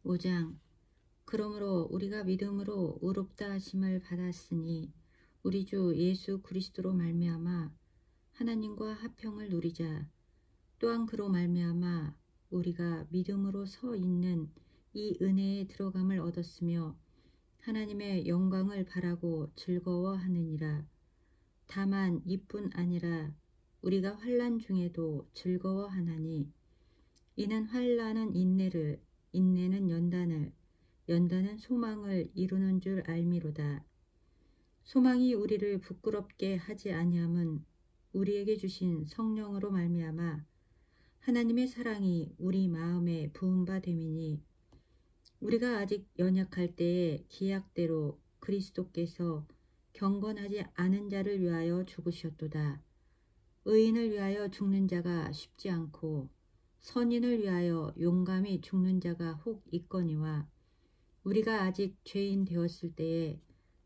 5장. 그러므로 우리가 믿음으로 의롭다 하심을 받았으니 우리 주 예수 그리스도로 말미암아 하나님과 화평을 누리자. 또한 그로 말미암아 우리가 믿음으로 서 있는 이 은혜에 들어감을 얻었으며 하나님의 영광을 바라고 즐거워하느니라. 다만 이뿐 아니라 우리가 환난 중에도 즐거워하나니 이는 환난은 인내를, 인내는 연단을, 연단은 소망을 이루는 줄 알미로다. 소망이 우리를 부끄럽게 하지 아니함은 우리에게 주신 성령으로 말미암아 하나님의 사랑이 우리 마음에 부은 바 됨이니 우리가 아직 연약할 때에 기약대로 그리스도께서 경건하지 않은 자를 위하여 죽으셨도다. 의인을 위하여 죽는 자가 쉽지 않고 선인을 위하여 용감히 죽는 자가 혹 있거니와 우리가 아직 죄인 되었을 때에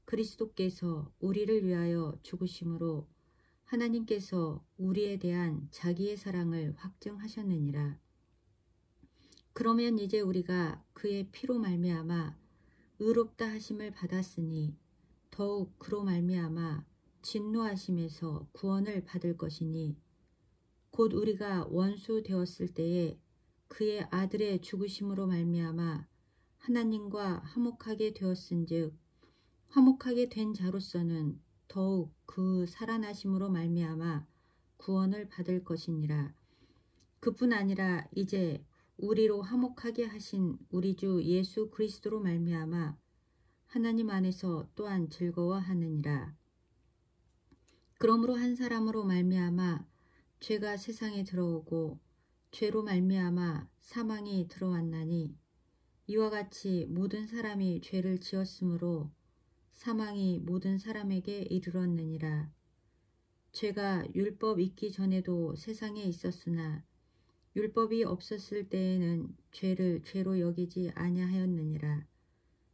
그리스도께서 우리를 위하여 죽으심으로 하나님께서 우리에 대한 자기의 사랑을 확증하셨느니라. 그러면 이제 우리가 그의 피로 말미암아 의롭다 하심을 받았으니 더욱 그로 말미암아 진노하심에서 구원을 받을 것이니 곧 우리가 원수 되었을 때에 그의 아들의 죽으심으로 말미암아 하나님과 화목하게 되었은즉 화목하게 된 자로서는 더욱 그 살아나심으로 말미암아 구원을 받을 것이니라. 그뿐 아니라 이제 우리로 화목하게 하신 우리 주 예수 그리스도로 말미암아 하나님 안에서 또한 즐거워하느니라. 그러므로 한 사람으로 말미암아 죄가 세상에 들어오고 죄로 말미암아 사망이 들어왔나니 이와 같이 모든 사람이 죄를 지었으므로 사망이 모든 사람에게 이르렀느니라. 죄가 율법 있기 전에도 세상에 있었으나 율법이 없었을 때에는 죄를 죄로 여기지 아니하였느니라.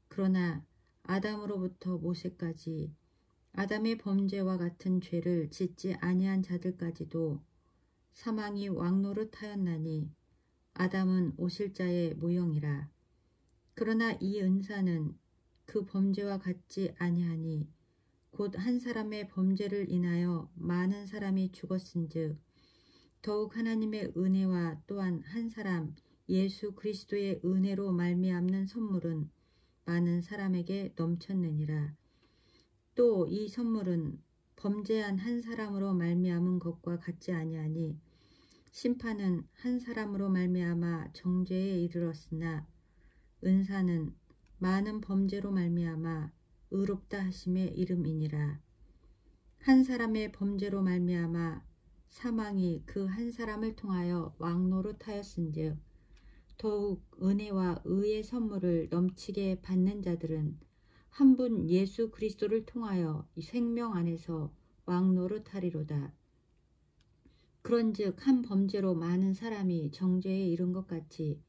그러나 아담으로부터 모세까지 아담의 범죄와 같은 죄를 짓지 아니한 자들까지도 사망이 왕노릇하였나니 아담은 오실 자의 모형이라. 그러나 이 은사는 그 범죄와 같지 아니하니 곧 한 사람의 범죄를 인하여 많은 사람이 죽었은즉 더욱 하나님의 은혜와 또한 한 사람 예수 그리스도의 은혜로 말미암는 선물은 많은 사람에게 넘쳤느니라. 또 이 선물은 범죄한 한 사람으로 말미암은 것과 같지 아니하니 심판은 한 사람으로 말미암아 정죄에 이르렀으나 은사는 많은 범죄로 말미암아 의롭다 하심의 이름이니라. 한 사람의 범죄로 말미암아 사망이 그 한 사람을 통하여 왕노릇하였은즉 더욱 은혜와 의의 선물을 넘치게 받는 자들은 한 분 예수 그리스도를 통하여 이 생명 안에서 왕노릇하리로다. 그런즉 한 범죄로 많은 사람이 정죄에 이른 것 같이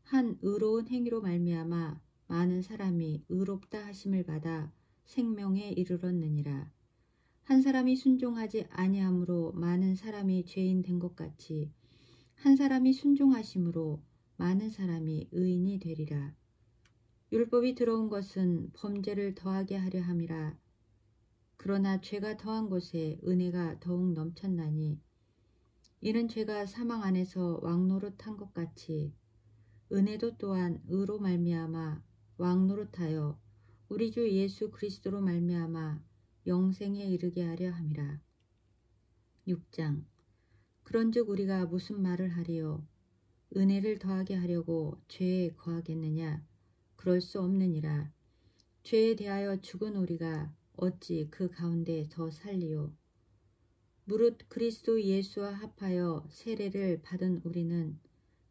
한 의로운 행위로 말미암아 많은 사람이 의롭다 하심을 받아 생명에 이르렀느니라. 한 사람이 순종하지 아니함으로 많은 사람이 죄인 된 것 같이 한 사람이 순종하심으로 많은 사람이 의인이 되리라. 율법이 들어온 것은 범죄를 더하게 하려 함이라. 그러나 죄가 더한 곳에 은혜가 더욱 넘쳤나니 이는 죄가 사망 안에서 왕노릇한 것 같이 은혜도 또한 의로 말미암아 왕노릇하여 우리 주 예수 그리스도로 말미암아 영생에 이르게 하려 함이라. 6장. 그런즉 우리가 무슨 말을 하리요? 은혜를 더하게 하려고 죄에 거하겠느냐? 그럴 수 없느니라. 죄에 대하여 죽은 우리가 어찌 그 가운데 더 살리요? 무릇 그리스도 예수와 합하여 세례를 받은 우리는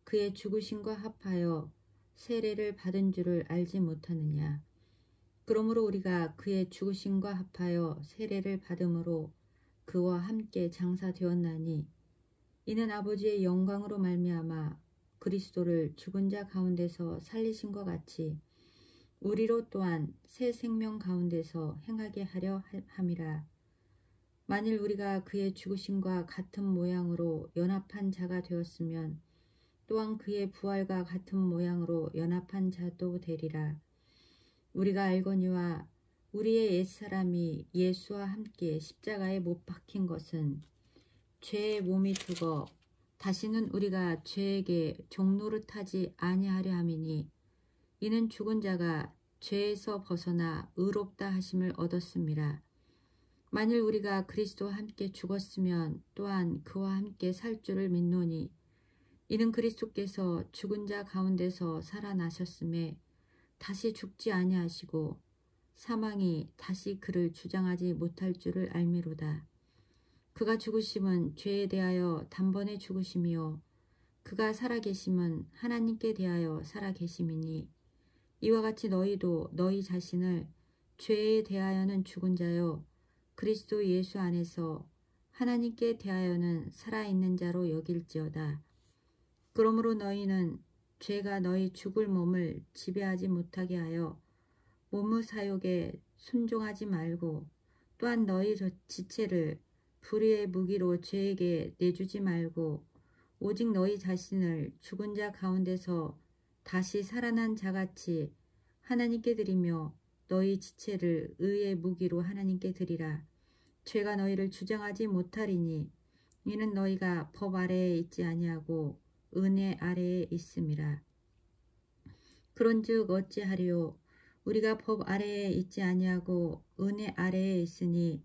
그의 죽으심과 합하여 세례를 받은 줄을 알지 못하느냐? 그러므로 우리가 그의 죽으심과 합하여 세례를 받음으로 그와 함께 장사되었나니 이는 아버지의 영광으로 말미암아 그리스도를 죽은 자 가운데서 살리신 것 같이 우리로 또한 새 생명 가운데서 행하게 하려 함이라. 만일 우리가 그의 죽으심과 같은 모양으로 연합한 자가 되었으면 또한 그의 부활과 같은 모양으로 연합한 자도 되리라. 우리가 알거니와 우리의 옛사람이 예수와 함께 십자가에 못 박힌 것은 죄의 몸이 죽어 다시는 우리가 죄에게 종노릇하지 아니하려 함이니, 이는 죽은 자가 죄에서 벗어나 의롭다 하심을 얻었음이라. 만일 우리가 그리스도와 함께 죽었으면 또한 그와 함께 살 줄을 믿노니, 이는 그리스도께서 죽은 자 가운데서 살아나셨음에 다시 죽지 아니하시고 사망이 다시 그를 주장하지 못할 줄을 알미로다. 그가 죽으심은 죄에 대하여 단번에 죽으심이요 그가 살아계심은 하나님께 대하여 살아계심이니, 이와 같이 너희도 너희 자신을 죄에 대하여는 죽은 자요 그리스도 예수 안에서 하나님께 대하여는 살아있는 자로 여길지어다. 그러므로 너희는 죄가 너희 죽을 몸을 지배하지 못하게 하여 몸의 사욕에 순종하지 말고, 또한 너희 지체를 불의의 무기로 죄에게 내주지 말고, 오직 너희 자신을 죽은 자 가운데서 다시 살아난 자같이 하나님께 드리며 너희 지체를 의의 무기로 하나님께 드리라. 죄가 너희를 주장하지 못하리니, 이는 너희가 법 아래에 있지 아니하고 은혜 아래에 있음이라. 그런즉 어찌하리요? 우리가 법 아래에 있지 아니하고 은혜 아래에 있으니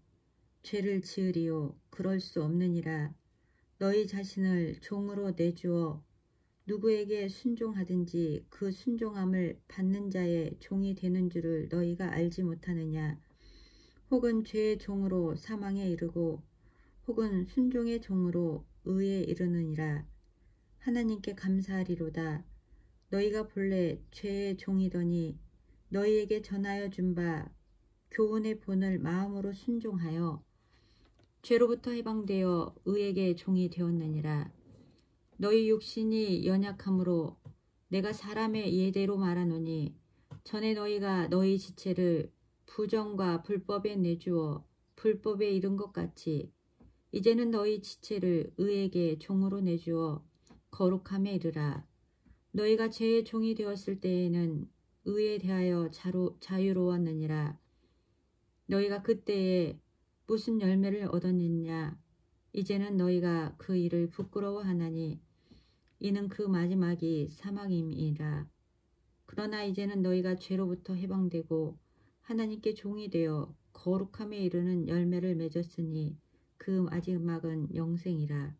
죄를 지으리요? 그럴 수 없느니라. 너희 자신을 종으로 내주어 누구에게 순종하든지 그 순종함을 받는 자의 종이 되는 줄을 너희가 알지 못하느냐? 혹은 죄의 종으로 사망에 이르고 혹은 순종의 종으로 의에 이르느니라. 하나님께 감사하리로다. 너희가 본래 죄의 종이더니 너희에게 전하여 준 바 교훈의 본을 마음으로 순종하여 죄로부터 해방되어 의에게 종이 되었느니라. 너희 육신이 연약함으로 내가 사람의 예대로 말하노니, 전에 너희가 너희 지체를 부정과 불법에 내주어 불법에 이른 것 같이 이제는 너희 지체를 의에게 종으로 내주어 거룩함에 이르라. 너희가 죄의 종이 되었을 때에는 의에 대하여 자유로웠느니라. 너희가 그때에 무슨 열매를 얻었느냐? 이제는 너희가 그 일을 부끄러워하나니 이는 그 마지막이 사망임이라. 그러나 이제는 너희가 죄로부터 해방되고 하나님께 종이 되어 거룩함에 이르는 열매를 맺었으니 그 마지막은 영생이라.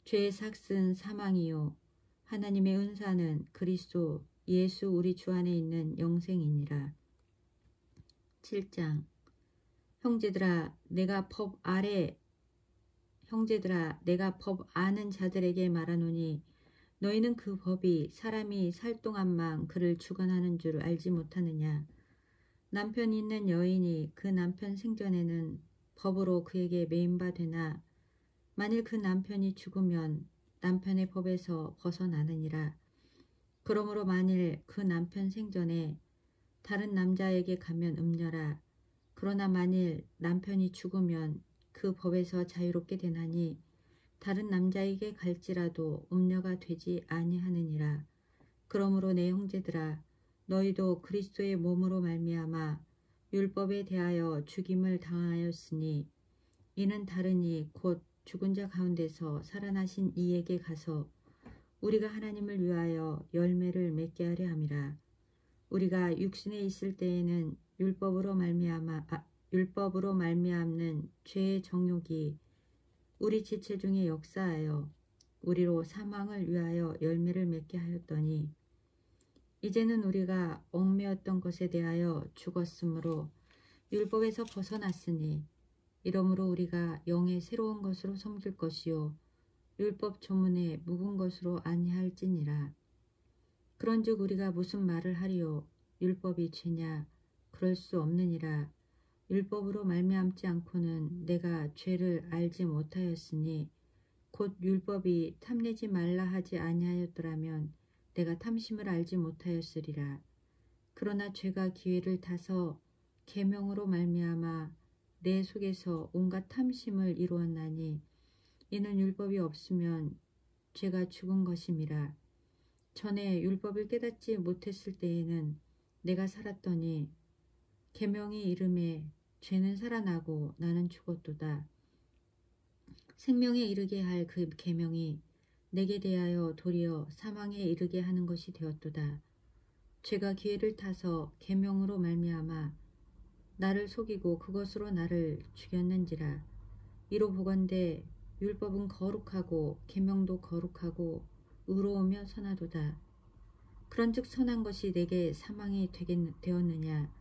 죄의 삭은 사망이요 하나님의 은사는 그리스도 예수 우리 주 안에 있는 영생이니라. 7장. 형제들아 내가 법 아는 자들에게 말하노니, 너희는 그 법이 사람이 살 동안만 그를 주관하는 줄 알지 못하느냐? 남편이 있는 여인이 그 남편 생전에는 법으로 그에게 매인바 되나, 만일 그 남편이 죽으면 남편의 법에서 벗어나느니라. 그러므로 만일 그 남편 생전에 다른 남자에게 가면 음녀라. 그러나 만일 남편이 죽으면 그 법에서 자유롭게 되나니, 다른 남자에게 갈지라도 음녀가 되지 아니하느니라. 그러므로 내 형제들아, 너희도 그리스도의 몸으로 말미암아 율법에 대하여 죽임을 당하였으니, 이는 다르니 곧 죽은 자 가운데서 살아나신 이에게 가서 우리가 하나님을 위하여 열매를 맺게 하려 함이라. 우리가 육신에 있을 때에는 율법으로 말미암는 죄의 정욕이 우리 지체 중에 역사하여 우리로 사망을 위하여 열매를 맺게 하였더니, 이제는 우리가 얽매였던 것에 대하여 죽었으므로 율법에서 벗어났으니, 이러므로 우리가 영의 새로운 것으로 섬길 것이요 율법 조문에 묵은 것으로 아니할지니라. 그런즉 우리가 무슨 말을 하리요? 율법이 죄냐? 그럴 수 없느니라. 율법으로 말미암지 않고는 내가 죄를 알지 못하였으니, 곧 율법이 탐내지 말라 하지 아니하였더라면 내가 탐심을 알지 못하였으리라. 그러나 죄가 기회를 타서 계명으로 말미암아 내 속에서 온갖 탐심을 이루었나니, 이는 율법이 없으면 죄가 죽은 것임이라. 전에 율법을 깨닫지 못했을 때에는 내가 살았더니 계명의 이름에 죄는 살아나고 나는 죽었도다. 생명에 이르게 할 그 계명이 내게 대하여 도리어 사망에 이르게 하는 것이 되었도다. 죄가 기회를 타서 계명으로 말미암아 나를 속이고 그것으로 나를 죽였는지라. 이로 보건대 율법은 거룩하고 계명도 거룩하고 의로우며 선하도다. 그런즉 선한 것이 내게 사망이 되었느냐?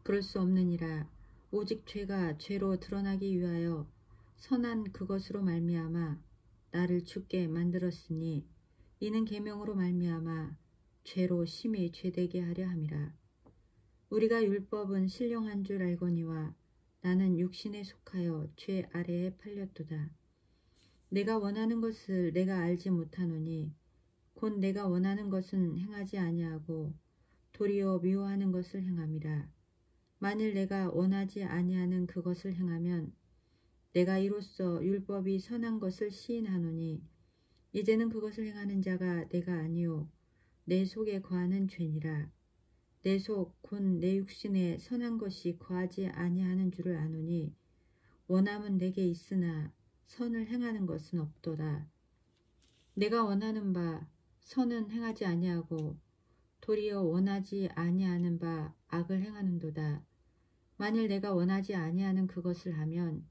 그럴 수 없느니라. 오직 죄가 죄로 드러나기 위하여 선한 그것으로 말미암아 나를 죽게 만들었으니 이는 계명으로 말미암아 죄로 심히 죄되게 하려 함이라. 우리가 율법은 신령한 줄 알거니와 나는 육신에 속하여 죄 아래에 팔렸도다. 내가 원하는 것을 내가 알지 못하노니 곧 내가 원하는 것은 행하지 아니하고 도리어 미워하는 것을 행함이라. 만일 내가 원하지 아니하는 그것을 행하면 내가 이로써 율법이 선한 것을 시인하노니 이제는 그것을 행하는 자가 내가 아니요 내 속에 거하는 죄니라. 내 속 곧 내 육신에 선한 것이 거하지 아니하는 줄을 아노니 원함은 내게 있으나 선을 행하는 것은 없도다. 내가 원하는 바 선은 행하지 아니하고 도리어 원하지 아니하는 바 악을 행하는도다. 만일 내가 원하지 아니하는 그것을 하면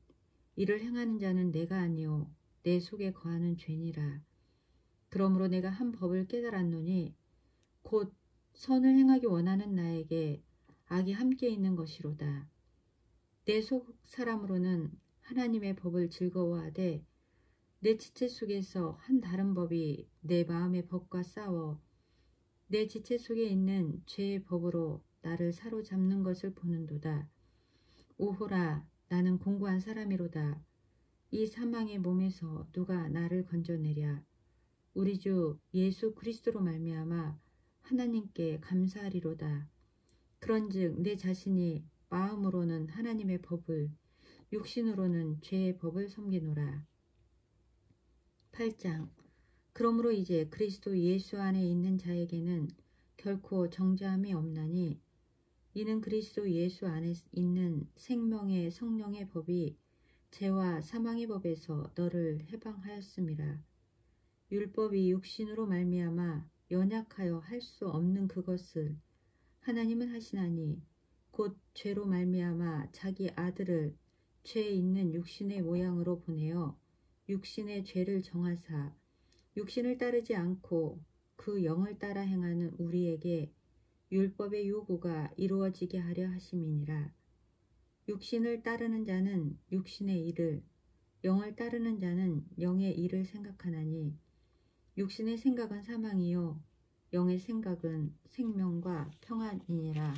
이를 행하는 자는 내가 아니요 내 속에 거하는 죄니라. 그러므로 내가 한 법을 깨달았노니 곧 선을 행하기 원하는 나에게 악이 함께 있는 것이로다. 내 속 사람으로는 하나님의 법을 즐거워하되 내 지체 속에서 한 다른 법이 내 마음의 법과 싸워 내 지체 속에 있는 죄의 법으로 나를 사로잡는 것을 보는도다. 오호라, 나는 공고한 사람이로다. 이 사망의 몸에서 누가 나를 건져내랴. 우리 주 예수 그리스도로 말미암아 하나님께 감사하리로다. 그런즉 내 자신이 마음으로는 하나님의 법을 육신으로는 죄의 법을 섬기노라. 8장. 그러므로 이제 그리스도 예수 안에 있는 자에게는 결코 정죄함이 없나니 이는 그리스도 예수 안에 있는 생명의 성령의 법이 죄와 사망의 법에서 너를 해방하였음이라. 율법이 육신으로 말미암아 연약하여 할 수 없는 그것을 하나님은 하시나니 곧 죄로 말미암아 자기 아들을 죄 있는 육신의 모양으로 보내어 육신의 죄를 정하사 육신을 따르지 않고 그 영을 따라 행하는 우리에게 율법의 요구가 이루어지게 하려 하심이니라. 육신을 따르는 자는 육신의 일을, 영을 따르는 자는 영의 일을 생각하나니 육신의 생각은 사망이요 영의 생각은 생명과 평안이니라.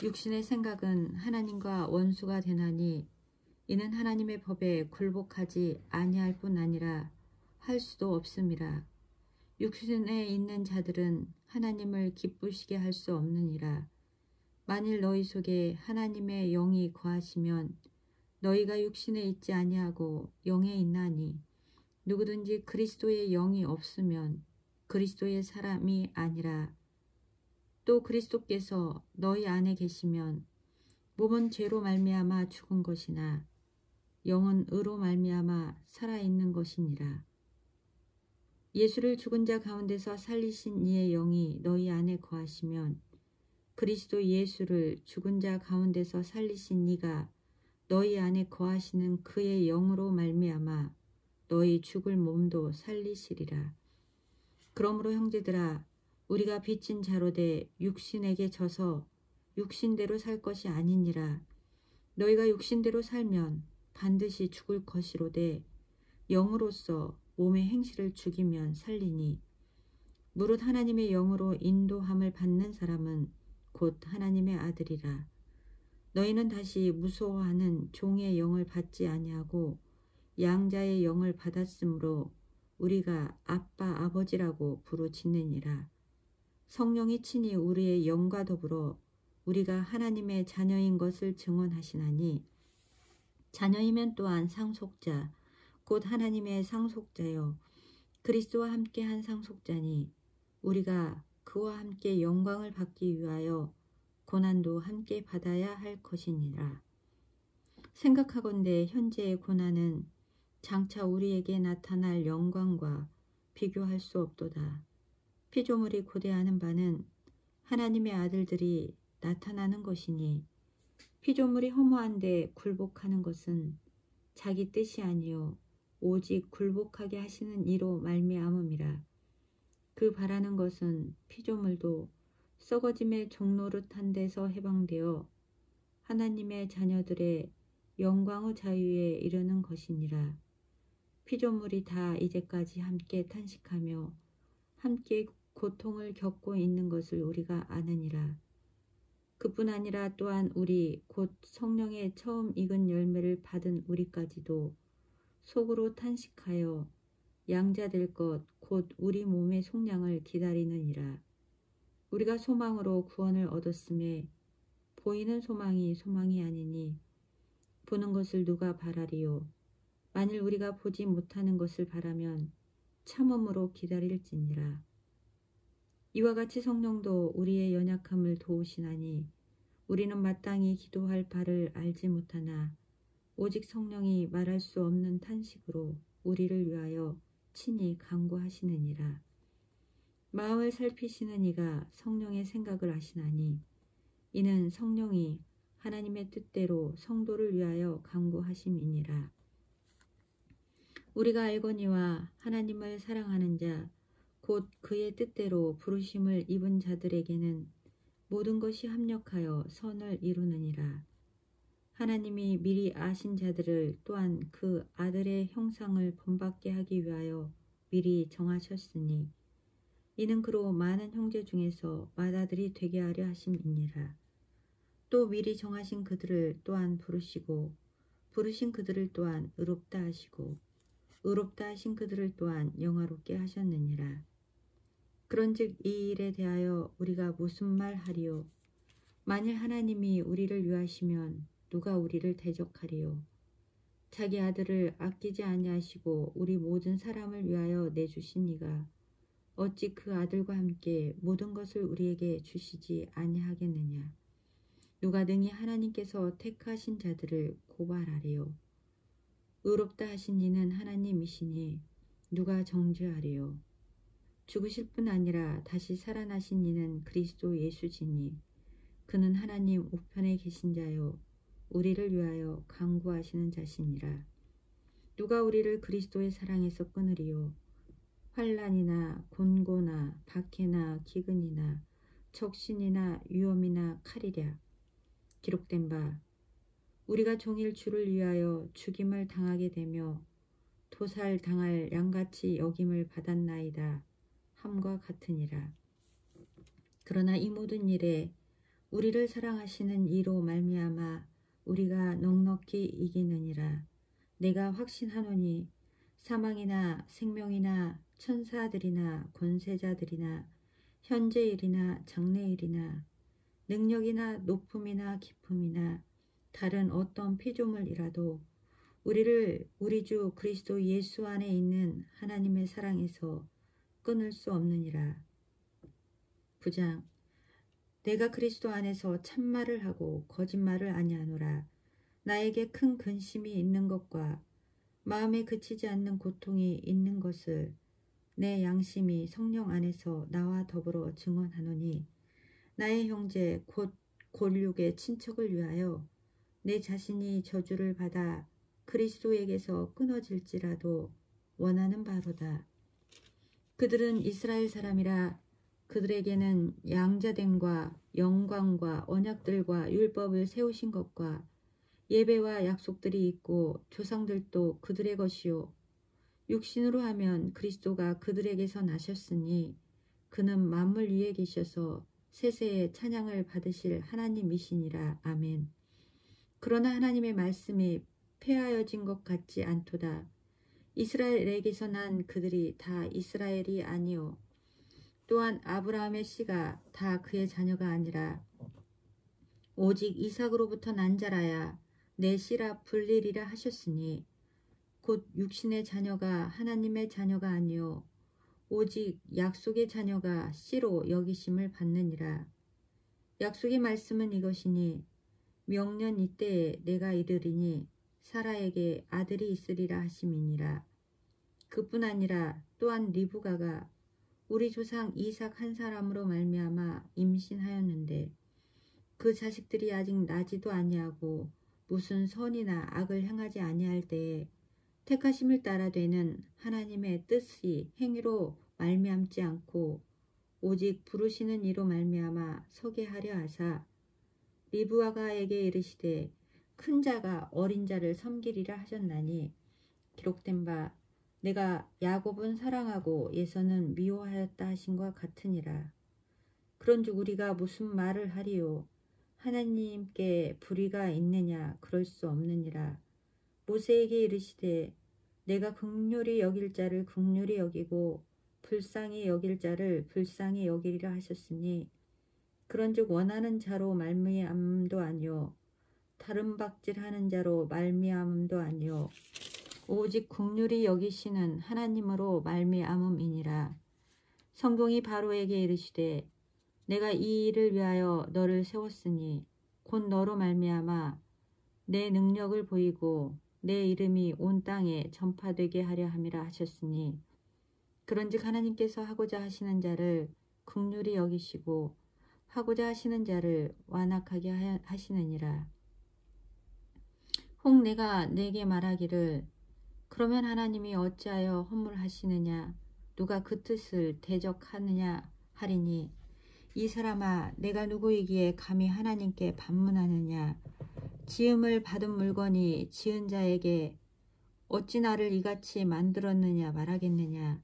육신의 생각은 하나님과 원수가 되나니 이는 하나님의 법에 굴복하지 아니할 뿐 아니라 할 수도 없음이라. 육신에 있는 자들은 하나님을 기쁘시게 할 수 없느니라. 만일 너희 속에 하나님의 영이 거하시면 너희가 육신에 있지 아니하고 영에 있나니 누구든지 그리스도의 영이 없으면 그리스도의 사람이 아니라. 또 그리스도께서 너희 안에 계시면 몸은 죄로 말미암아 죽은 것이나 영은 의로 말미암아 살아있는 것이니라. 예수를 죽은 자 가운데서 살리신 이의 영이 너희 안에 거하시면 그리스도 예수를 죽은 자 가운데서 살리신 이가 너희 안에 거하시는 그의 영으로 말미암아 너희 죽을 몸도 살리시리라. 그러므로 형제들아, 우리가 빚진 자로되 육신에게 져서 육신대로 살 것이 아니니라. 너희가 육신대로 살면 반드시 죽을 것이로되 영으로서 몸의 행실을 죽이면 살리니 무릇 하나님의 영으로 인도함을 받는 사람은 곧 하나님의 아들이라. 너희는 다시 무서워하는 종의 영을 받지 아니하고 양자의 영을 받았으므로 우리가 아빠 아버지라고 부르짖느니라. 성령이 친히 우리의 영과 더불어 우리가 하나님의 자녀인 것을 증언하시나니 자녀이면 또한 상속자 곧 하나님의 상속자요 그리스도와 함께 한 상속자니 우리가 그와 함께 영광을 받기 위하여 고난도 함께 받아야 할 것이니라. 생각하건대 현재의 고난은 장차 우리에게 나타날 영광과 비교할 수 없도다. 피조물이 고대하는 바는 하나님의 아들들이 나타나는 것이니 피조물이 허무한데 굴복하는 것은 자기 뜻이 아니요 오직 굴복하게 하시는 이로 말미암음이라. 그 바라는 것은 피조물도 썩어짐의 종노릇한 데서 해방되어 하나님의 자녀들의 영광의 자유에 이르는 것이니라. 피조물이 다 이제까지 함께 탄식하며 함께 고통을 겪고 있는 것을 우리가 아느니라. 그뿐 아니라 또한 우리 곧 성령의 처음 익은 열매를 받은 우리까지도 속으로 탄식하여 양자될 것 곧 우리 몸의 속량을 기다리느니라. 우리가 소망으로 구원을 얻었음에 보이는 소망이 소망이 아니니 보는 것을 누가 바라리요. 만일 우리가 보지 못하는 것을 바라면 참음으로 기다릴지니라. 이와 같이 성령도 우리의 연약함을 도우시나니 우리는 마땅히 기도할 바를 알지 못하나 오직 성령이 말할 수 없는 탄식으로 우리를 위하여 친히 간구하시느니라. 마음을 살피시는 이가 성령의 생각을 아시나니 이는 성령이 하나님의 뜻대로 성도를 위하여 간구하심이니라. 우리가 알거니와 하나님을 사랑하는 자 곧 그의 뜻대로 부르심을 입은 자들에게는 모든 것이 합력하여 선을 이루느니라. 하나님이 미리 아신 자들을 또한 그 아들의 형상을 본받게 하기 위하여 미리 정하셨으니 이는 그로 많은 형제 중에서 맏아들이 되게 하려 하심이니라. 또 미리 정하신 그들을 또한 부르시고 부르신 그들을 또한 의롭다 하시고 의롭다 하신 그들을 또한 영화롭게 하셨느니라. 그런즉 이 일에 대하여 우리가 무슨 말 하리요? 만일 하나님이 우리를 위하시면 누가 우리를 대적하리요? 자기 아들을 아끼지 아니하시고 우리 모든 사람을 위하여 내주신 이가 어찌 그 아들과 함께 모든 것을 우리에게 주시지 아니하겠느냐? 누가 능히 하나님께서 택하신 자들을 고발하리요? 의롭다 하신 이는 하나님이시니 누가 정죄하리요? 죽으실 뿐 아니라 다시 살아나신 이는 그리스도 예수지니 그는 하나님 우편에 계신 자요 우리를 위하여 간구하시는 자시니라. 누가 우리를 그리스도의 사랑에서 끊으리요? 환난이나 곤고나 박해나 기근이나 적신이나 위험이나 칼이랴. 기록된 바 우리가 종일 주를 위하여 죽임을 당하게 되며 도살당할 양같이 여김을 받았나이다 함과 같으니라. 그러나 이 모든 일에 우리를 사랑하시는 이로 말미암아 우리가 넉넉히 이기느니라. 내가 확신하노니 사망이나 생명이나 천사들이나 권세자들이나 현재일이나 장래일이나 능력이나 높음이나 깊음이나 다른 어떤 피조물이라도 우리를 우리 주 그리스도 예수 안에 있는 하나님의 사랑에서 끊을 수 없느니라. 9장 내가 그리스도 안에서 참말을 하고 거짓말을 아니하노라. 나에게 큰 근심이 있는 것과 마음에 그치지 않는 고통이 있는 것을 내 양심이 성령 안에서 나와 더불어 증언하노니 나의 형제 곧 골육의 친척을 위하여 내 자신이 저주를 받아 그리스도에게서 끊어질지라도 원하는 바로다. 그들은 이스라엘 사람이라 그들에게는 양자됨과 영광과 언약들과 율법을 세우신 것과 예배와 약속들이 있고 조상들도 그들의 것이요 육신으로 하면 그리스도가 그들에게서 나셨으니 그는 만물 위에 계셔서 세세에 찬양을 받으실 하나님이시니라. 아멘. 그러나 하나님의 말씀이 폐하여진 것 같지 않도다. 이스라엘에게서 난 그들이 다 이스라엘이 아니요 또한 아브라함의 씨가 다 그의 자녀가 아니라 오직 이삭으로부터 난 자라야 내 씨라 불리리라 하셨으니 곧 육신의 자녀가 하나님의 자녀가 아니요 오직 약속의 자녀가 씨로 여기심을 받느니라. 약속의 말씀은 이것이니 명년 이때에 내가 이르리니 사라에게 아들이 있으리라 하심이니라. 그뿐 아니라 또한 리브가가 우리 조상 이삭 한 사람으로 말미암아 임신하였는데 그 자식들이 아직 나지도 아니하고 무슨 선이나 악을 행하지 아니할 때에 택하심을 따라 되는 하나님의 뜻이 행위로 말미암지 않고 오직 부르시는 이로 말미암아 서게 하려 하사 리브가에게 이르시되 큰 자가 어린 자를 섬기리라 하셨나니 기록된 바 내가 야곱은 사랑하고 에서는 미워하였다 하신과 같으니라. 그런즉 우리가 무슨 말을 하리요? 하나님께 불의가 있느냐? 그럴 수 없느니라. 모세에게 이르시되 내가 긍휼히 여길 자를 긍휼히 여기고 불쌍히 여길 자를 불쌍히 여기리라 하셨으니 그런즉 원하는 자로 말미암음도 아니요 다른 박질하는 자로 말미암음도 아니요 오직 긍휼히 여기시는 하나님으로 말미암음이니라. 성경이 바로에게 이르시되 내가 이 일을 위하여 너를 세웠으니 곧 너로 말미암아 내 능력을 보이고 내 이름이 온 땅에 전파되게 하려 함이라 하셨으니 그런즉 하나님께서 하고자 하시는 자를 긍휼히 여기시고 하고자 하시는 자를 완악하게 하시느니라. 혹 내가 내게 말하기를 그러면 하나님이 어찌하여 허물하시느냐 누가 그 뜻을 대적하느냐 하리니 이 사람아 내가 누구이기에 감히 하나님께 반문하느냐 지음을 받은 물건이 지은 자에게 어찌 나를 이같이 만들었느냐 말하겠느냐.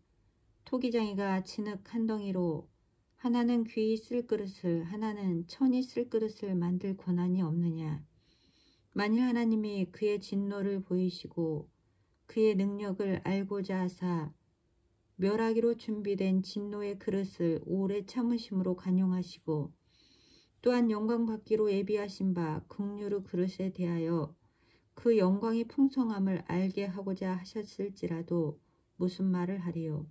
토기장이가 진흙 한 덩이로 하나는 귀히 쓸 그릇을 하나는 천이 쓸 그릇을 만들 권한이 없느냐. 만일 하나님이 그의 진노를 보이시고 그의 능력을 알고자 하사 멸하기로 준비된 진노의 그릇을 오래 참으심으로 간용하시고 또한 영광 받기로 예비하신 바 긍휼의 그릇에 대하여 그 영광의 풍성함을 알게 하고자 하셨을지라도 무슨 말을 하리요.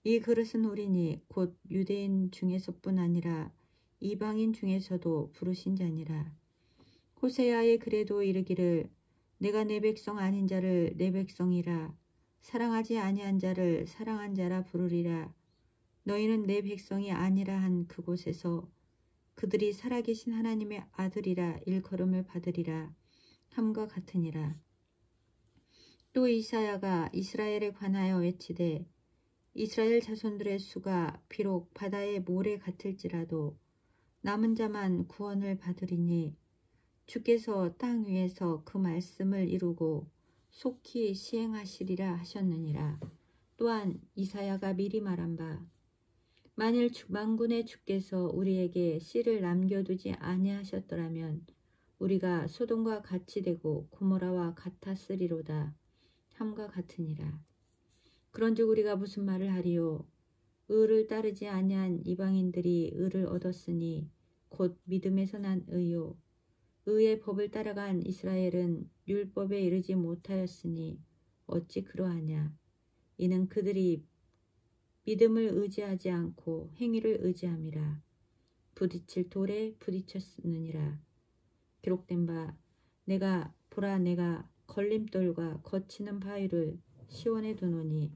이 그릇은 우리니 곧 유대인 중에서뿐 아니라 이방인 중에서도 부르신 자니라. 호세아의 글에도 이르기를 내가 내 백성 아닌 자를 내 백성이라 사랑하지 아니한 자를 사랑한 자라 부르리라. 너희는 내 백성이 아니라 한 그곳에서 그들이 살아계신 하나님의 아들이라 일컬음을 받으리라 함과 같으니라. 또 이사야가 이스라엘에 관하여 외치되 이스라엘 자손들의 수가 비록 바다의 모래 같을지라도 남은 자만 구원을 받으리니 주께서 땅 위에서 그 말씀을 이루고 속히 시행하시리라 하셨느니라. 또한 이사야가 미리 말한 바 만일 만군의 주께서 우리에게 씨를 남겨두지 아니하셨더라면 우리가 소돔과 같이 되고 고모라와 같았으리로다 함과 같으니라. 그런즉 우리가 무슨 말을 하리요? 의를 따르지 아니한 이방인들이 의를 얻었으니 곧 믿음에서 난 의요. 의의 법을 따라간 이스라엘은 율법에 이르지 못하였으니 어찌 그러하냐. 이는 그들이 믿음을 의지하지 않고 행위를 의지함이라. 부딪힐 돌에 부딪혔느니라. 기록된 바 내가 보라 내가 걸림돌과 거치는 바위를 시온에 두노니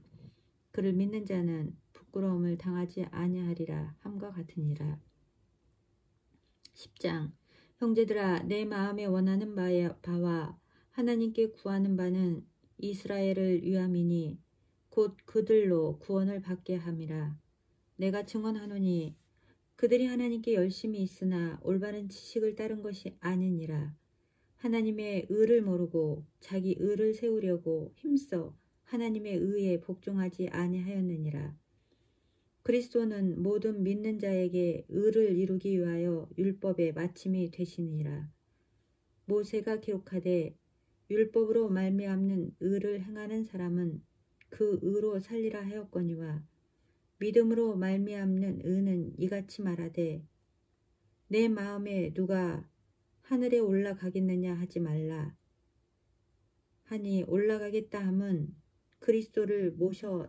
그를 믿는 자는 부끄러움을 당하지 아니하리라 함과 같으니라. 10장 형제들아 내 마음에 원하는 바와 하나님께 구하는 바는 이스라엘을 위함이니 곧 그들로 구원을 받게 함이라. 내가 증언하노니 그들이 하나님께 열심히 있으나 올바른 지식을 따른 것이 아니니라. 하나님의 의를 모르고 자기 의를 세우려고 힘써 하나님의 의에 복종하지 아니하였느니라. 그리스도는 모든 믿는 자에게 의를 이루기 위하여 율법의 마침이 되시니라. 모세가 기록하되 율법으로 말미암는 의를 행하는 사람은 그 의로 살리라 하였거니와 믿음으로 말미암는 의는 이같이 말하되 내 마음에 누가 하늘에 올라가겠느냐 하지 말라 하니 올라가겠다 함은 그리스도를 모셔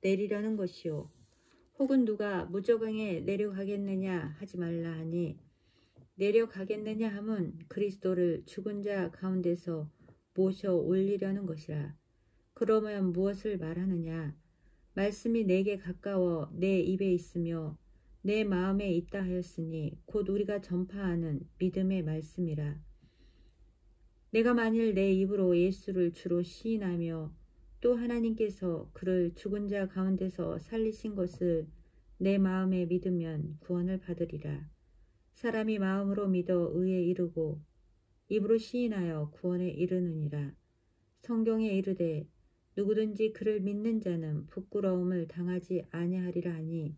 내리려는 것이요 혹은 누가 무저강에 내려가겠느냐 하지 말라 하니 내려가겠느냐 함은 그리스도를 죽은 자 가운데서 모셔 올리려는 것이라. 그러면 무엇을 말하느냐? 말씀이 내게 가까워 내 입에 있으며 내 마음에 있다 하였으니 곧 우리가 전파하는 믿음의 말씀이라. 내가 만일 내 입으로 예수를 주로 시인하며 또 하나님께서 그를 죽은 자 가운데서 살리신 것을 내 마음에 믿으면 구원을 받으리라. 사람이 마음으로 믿어 의에 이르고 입으로 시인하여 구원에 이르느니라. 성경에 이르되 누구든지 그를 믿는 자는 부끄러움을 당하지 아니하리라 하니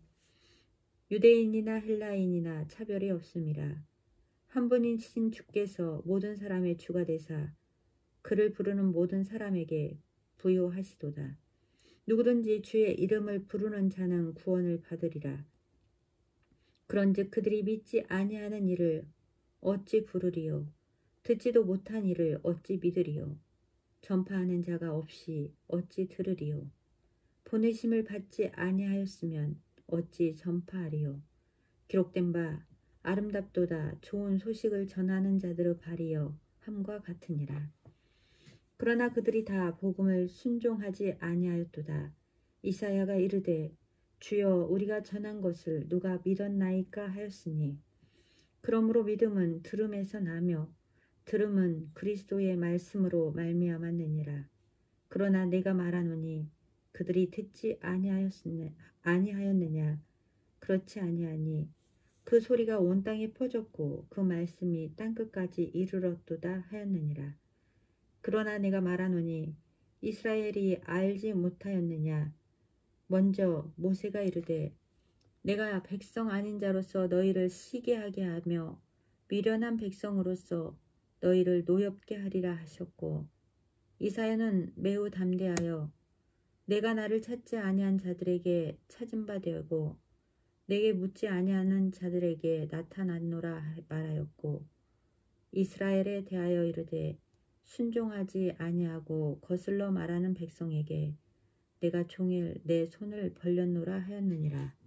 유대인이나 헬라인이나 차별이 없음이라. 한 분이신 주께서 모든 사람의 주가 되사 그를 부르는 모든 사람에게 부요하시도다. 누구든지 주의 이름을 부르는 자는 구원을 받으리라. 그런즉 그들이 믿지 아니하는 일을 어찌 부르리요? 듣지도 못한 일을 어찌 믿으리요? 전파하는 자가 없이 어찌 들으리요? 보내심을 받지 아니하였으면 어찌 전파하리요? 기록된 바 아름답도다 좋은 소식을 전하는 자들의 발이여 함과 같으니라. 그러나 그들이 다 복음을 순종하지 아니하였도다. 이사야가 이르되 주여 우리가 전한 것을 누가 믿었나이까 하였으니 그러므로 믿음은 들음에서 나며 들음은 그리스도의 말씀으로 말미암았느니라. 그러나 내가 말하노니 그들이 듣지 아니하였느냐? 그렇지 아니하니 그 소리가 온 땅에 퍼졌고 그 말씀이 땅끝까지 이르렀도다 하였느니라. 그러나 내가 말하노니 이스라엘이 알지 못하였느냐? 먼저 모세가 이르되 내가 백성 아닌 자로서 너희를 시기하게 하며 미련한 백성으로서 너희를 노엽게 하리라 하셨고, 이사야는 매우 담대하여 내가 나를 찾지 아니한 자들에게 찾은 바 되고 내게 묻지 아니하는 자들에게 나타났노라 말하였고, 이스라엘에 대하여 이르되 순종하지 아니하고 거슬러 말하는 백성에게 내가 종일 내 손을 벌렸노라 하였느니라.